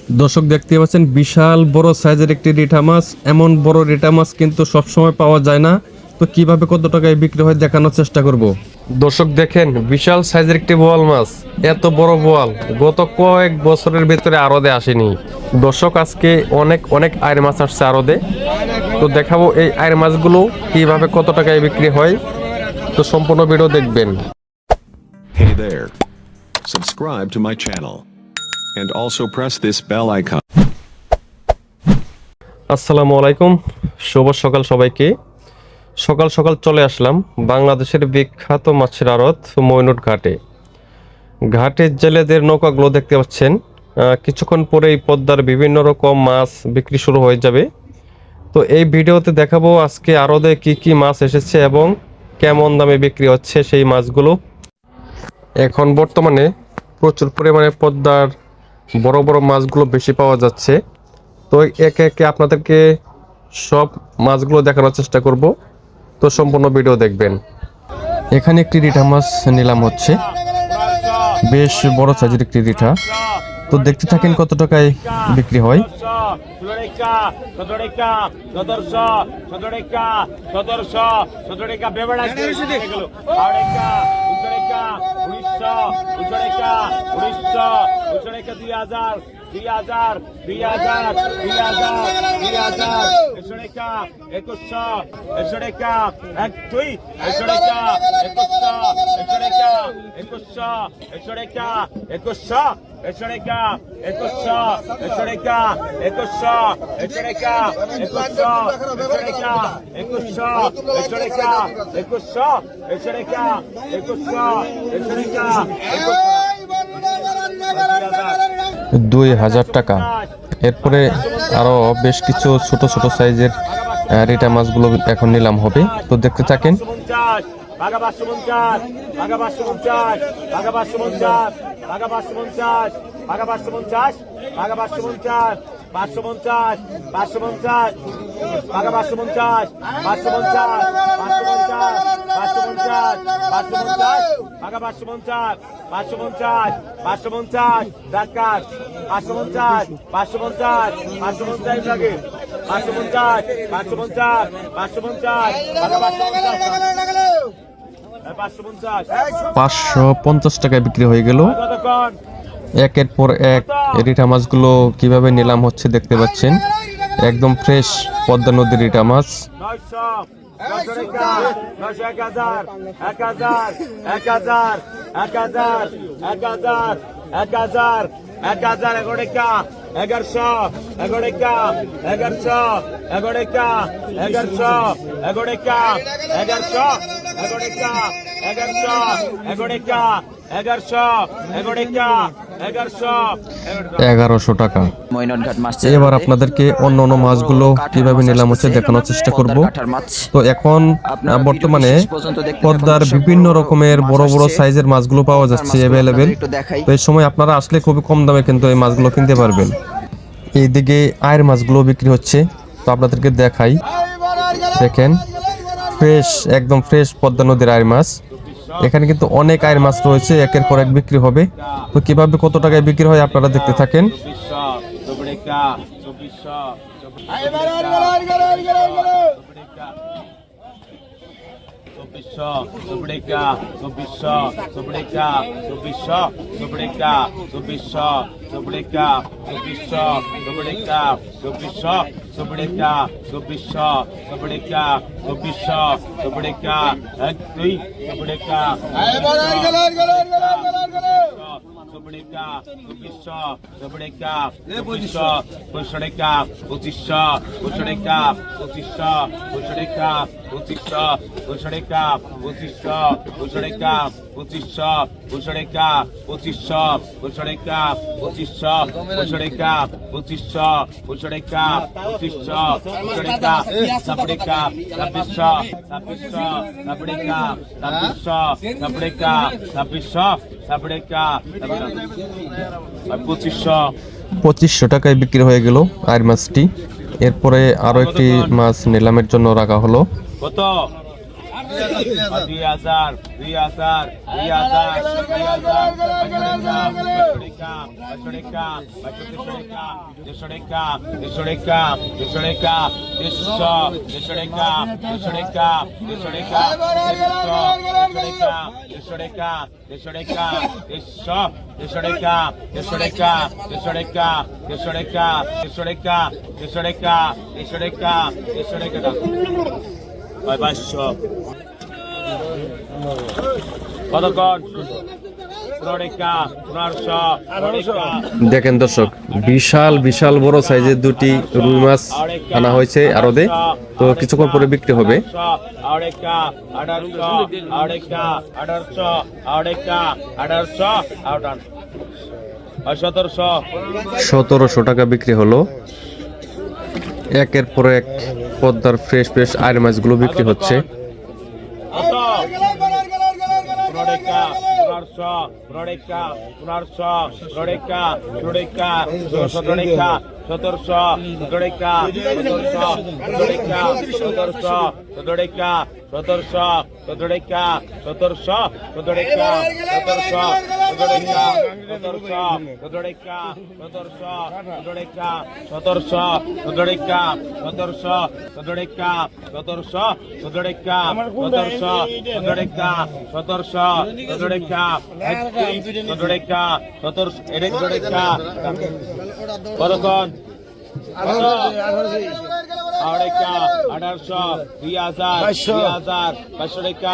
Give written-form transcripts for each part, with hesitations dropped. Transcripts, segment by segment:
দর্শক দেখতে পাচ্ছেন বিশাল বড় সাইজের একটি রিঠা মাছ। এমন বড় রিঠা মাছ কিন্তু সবসময় পাওয়া যায় না। তো কিভাবে কত টাকায় বিক্রি হয় দেখানোর চেষ্টা করব। দর্শক দেখেন বিশাল সাইজের একটি বোয়াল মাছ। এত বড় বোয়াল গত কয়েক বছরের ভিতরে আড়তে আসেনি। দর্শক আজকে অনেক অনেক আয়ের মাছ আসছে আড়তে। তো দেখাবো এই আয়ের মাছগুলো কিভাবে কত টাকায় বিক্রি হয়। তো সম্পূর্ণ ভিডিও দেখবেন। Hey there. Subscribe to my channel. And also press this bell icon. আসসালামু আলাইকুম, শুভ সকাল সবাইকে। সকাল সকাল চলে আসলাম বাংলাদেশের বিখ্যাত মাছের আড়ত মইনুট ঘাটে। ঘাটের জেলেদের নৌকাগুলো দেখতে পাচ্ছেন। কিছুক্ষণ পরেই পদ্মার বিভিন্ন রকম মাছ বিক্রি শুরু হয়ে যাবে। তো এই ভিডিওতে দেখাবো আজকে আড়তে কি কি মাছ এসেছে এবং কেমন দামে বিক্রি হচ্ছে সেই মাছগুলো। এখন বর্তমানে প্রচুর পরিমাণে পদ্মার বড় বড় মাছগুলো বেশি পাওয়া যাচ্ছে। তো একে একে আপনাদেরকে সব মাছগুলো দেখানোর চেষ্টা করব। তো সম্পূর্ণ ভিডিও দেখবেন। এখানে একটি রিঠা মাছ নিলাম হচ্ছে, বেশ বড় সাইজের একটি রিঠা। তো দেখতে থাকেন কত টাকায় বিক্রি হয়। $2000 টাকা। এরপরে আরো বেশ কিছু ছোট ছোট সাইজের রিটা মাছগুলো এখন নিলাম হবে। তো দেখতে থাকেন। $550 বিক্রি হয়ে গেল। একের পর এক রিঠা মাছগুলো কিভাবে নিলাম হচ্ছে দেখতে পাচ্ছেন। একদম ফ্রেশ পদ্মা নদীর রিঠা মাছ। $1100। এবার আপনাদেরকে অন্য অন্য মাছগুলো কিভাবে নিলাম হচ্ছে দেখানোর চেষ্টা করব। তো এখন বর্তমানে পদ্মার বিভিন্ন রকমের বড় বড় সাইজের মাছগুলো পাওয়া যাচ্ছে অ্যাভেলেবেল। তো এই সময় আপনারা আসলে খুবই কম দামে কিন্তু এই মাছগুলো কিনতে পারবেন। এইদিকে আয়ের মাছগুলো বিক্রি হচ্ছে, তো আপনাদেরকে দেখাই। দেখেন ফ্রেশ, একদম ফ্রেশ পদ্মা নদীর আয়ের মাছ। এখানে কিন্তু অনেক আয়ের মাছ রয়েছে, একের পর এক বিক্রি হবে। তো কিভাবে কত টাকায় বিক্রি হয় আপনারা দেখতে থাকেন। $2500 বিক্রি হয়ে গেল আয়ের মাছটি। এরপরে আরো একটি মাছ নিলামের জন্য রাখা হলো। কত দেখেন দর্শক, বিশাল বিশাল বড় সাইজের দুটি রুই মাছ আনা হয়েছে আড়তে। তো কিছুক্ষণ পরে বিক্রি হবে। 1700 টাকা বিক্রি হলো। একের পর এক পদ্মার ফ্রেশ ফ্রেশ আইর মাছগুলো বিক্রি হচ্ছে। কতক্ষণ 1800 2000 500 টাকা 500 টাকা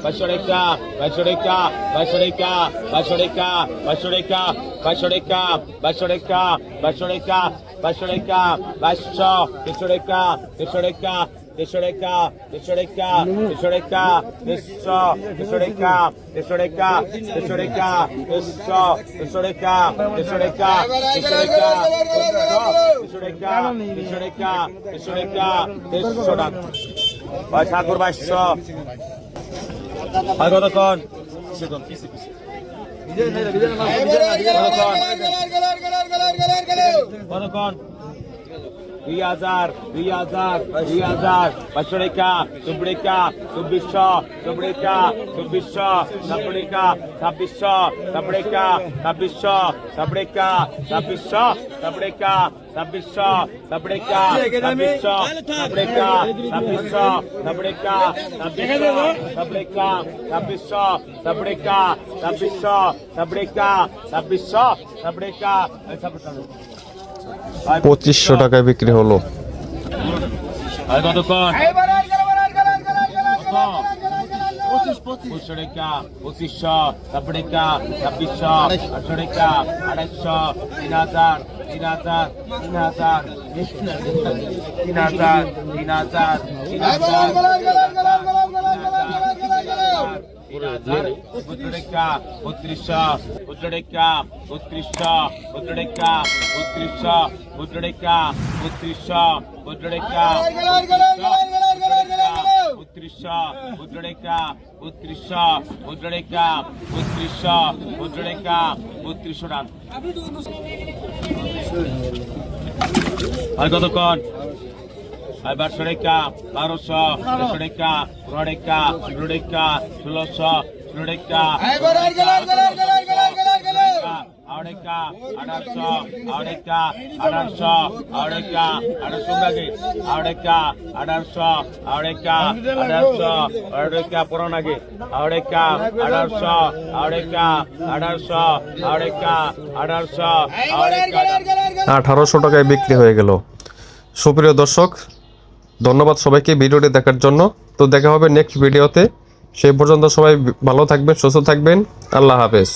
500 টাকা 500 টাকা 500 টাকা 500 টাকা 500 টাকা 500 টাকা 500 টাকা 500 টাকা 500 টাকা 500 300 টাকা 300 টাকা 300 টাকা 300 টাকা 300 টাকা 300 টাকা 300 টাকা 300 টাকা 300 টাকা 300 টাকা 300 টাকা 300 টাকা 300 টাকা 300 টাকা 300 টাকা ভাই ঠাকুর 2200 আর কতক্ষণ কতক্ষণ 2000 500 টাকা 24 টাকা 2400 24 টাকা 2400 26 টাকা 2600 27 টাকা 2600 27 টাকা 2600 27 টাকা 2600 27 টাকা 2600 27 টাকা 2600 27 টাকা 2600 27 টাকা 2600 27 টাকা 2600 27 টাকা 2500 টাকায় বিক্রি হলো। আর কতক্ষণ 2500 টাকা 2500 27 টাকা 2600 800 টাকা 800 3000 3000 আর কতক্ষণ 1200 টাকা 1200 1300 টাকা 15 টাকা 16 টাকা 1600 16 টাকা 1800 টাকায় বিক্রি হয়ে গেল। সুপ্রিয় দর্শক, ধন্যবাদ সবাইকে ভিডিওটি দেখার জন্য। তো দেখা হবে নেক্সট ভিডিওতে। সেই পর্যন্ত সবাই ভালো থাকবেন, সুস্থ থাকবেন। আল্লাহ হাফেজ।